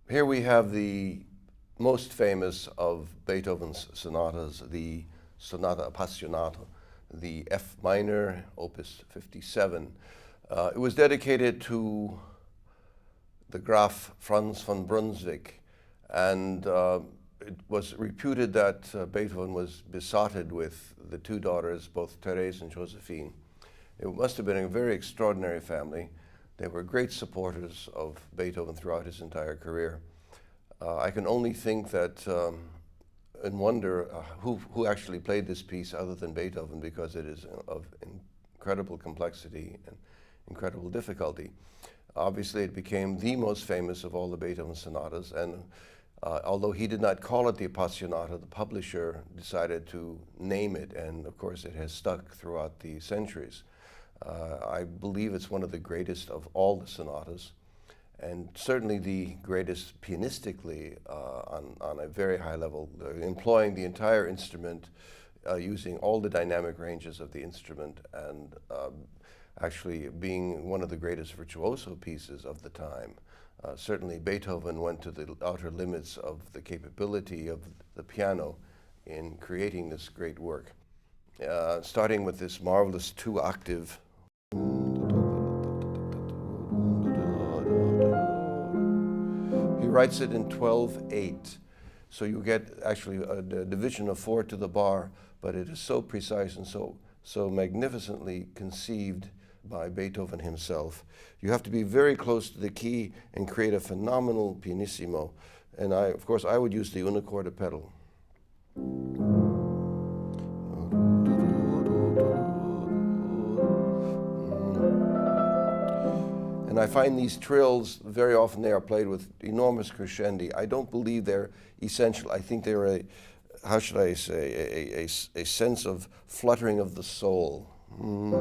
Here we have the most famous of Beethoven's sonatas, the Sonata Appassionata, the F minor, Opus 57. It was dedicated to the Graf Franz von Brunswick, and it was reputed that Beethoven was besotted with the two daughters, both Therese and Josephine. It must have been a very extraordinary family. They were great supporters of Beethoven throughout his entire career. I can only think that and wonder who actually played this piece other than Beethoven, because it is of incredible complexity and incredible difficulty. Obviously, it became the most famous of all the Beethoven sonatas, and although he did not call it the Appassionata, the publisher decided to name it, and of course it has stuck throughout the centuries. I believe it's one of the greatest of all the sonatas, and certainly the greatest pianistically on a very high level, employing the entire instrument, using all the dynamic ranges of the instrument, and actually being one of the greatest virtuoso pieces of the time. Certainly Beethoven went to the outer limits of the capability of the piano in creating this great work. Starting with this marvelous two-octave. He writes it in 12/8, so you get actually a division of 4 to the bar, but it is so precise and so magnificently conceived by Beethoven himself. You have to be very close to the key and create a phenomenal pianissimo. And of course, I would use the unicorda pedal. And I find these trills, very often they are played with enormous crescendi. I don't believe they're essential. I think they're a, how should I say, a sense of fluttering of the soul. And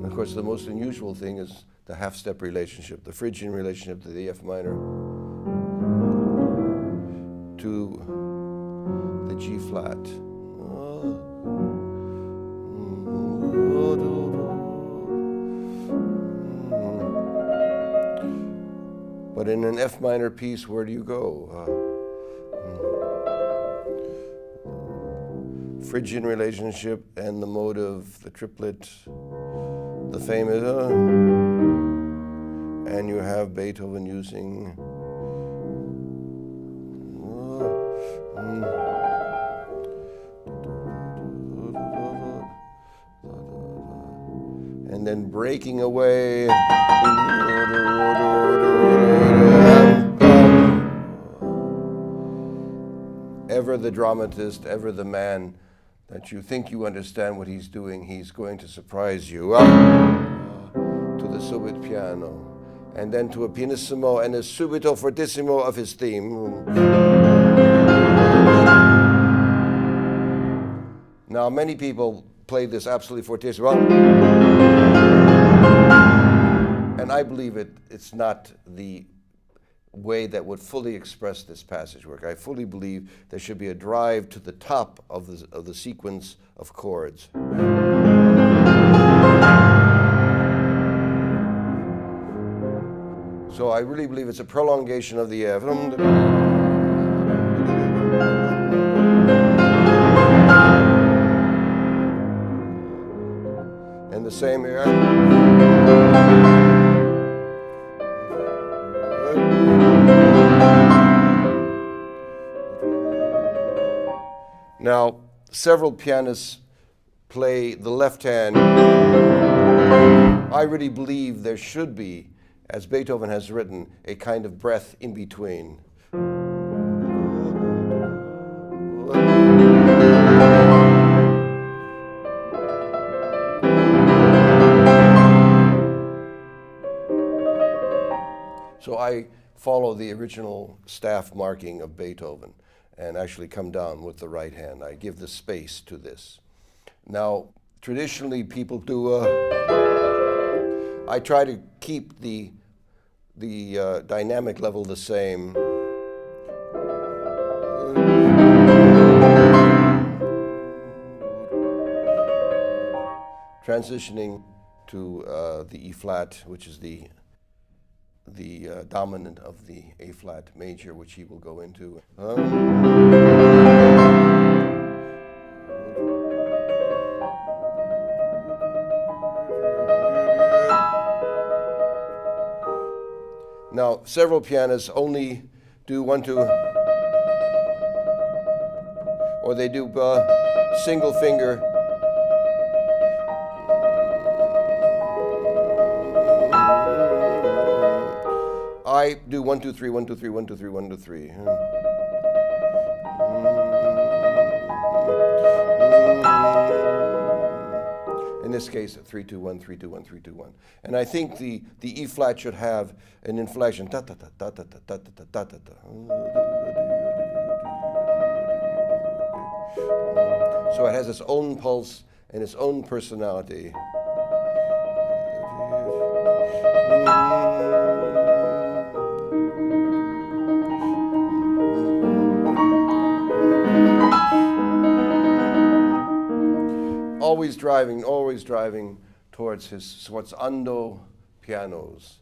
of course, the most unusual thing is the half-step relationship, the Phrygian relationship to the F minor to the G flat. But in an F minor piece, where do you go? Phrygian relationship and the motive, the triplet, the famous, and you have Beethoven using and then breaking away. Ever the dramatist, ever the man that you think you understand what he's doing, he's going to surprise you. To the subit piano, and then to a pianissimo and a subito fortissimo of his theme. Now, many people play this absolutely fortissimo, and I believe it's not the way that would fully express this passage work. I fully believe there should be a drive to the top of the sequence of chords. So I really believe it's a prolongation of the F. And the same here. Now, several pianists play the left hand. I really believe there should be, as Beethoven has written, a kind of breath in between. So I follow the original staff marking of Beethoven and actually come down with the right hand. I give the space to this. Now, traditionally people do I try to keep the dynamic level the same. Transitioning to the E flat, which is the dominant of the A flat major, which he will go into. Now, several pianists only do 1, 2, or they do single finger. I do 1, 2, 3, 1, 2, 3, 1, 2, 3, 1, 2, 3. In this case, 3, 2, 1, 3, 2, 1, 3, 2, 1. And I think the E flat should have an inflection. Ta ta ta ta ta ta ta ta ta ta ta. So it has its own pulse and its own personality. Always driving towards his sforzando pianos.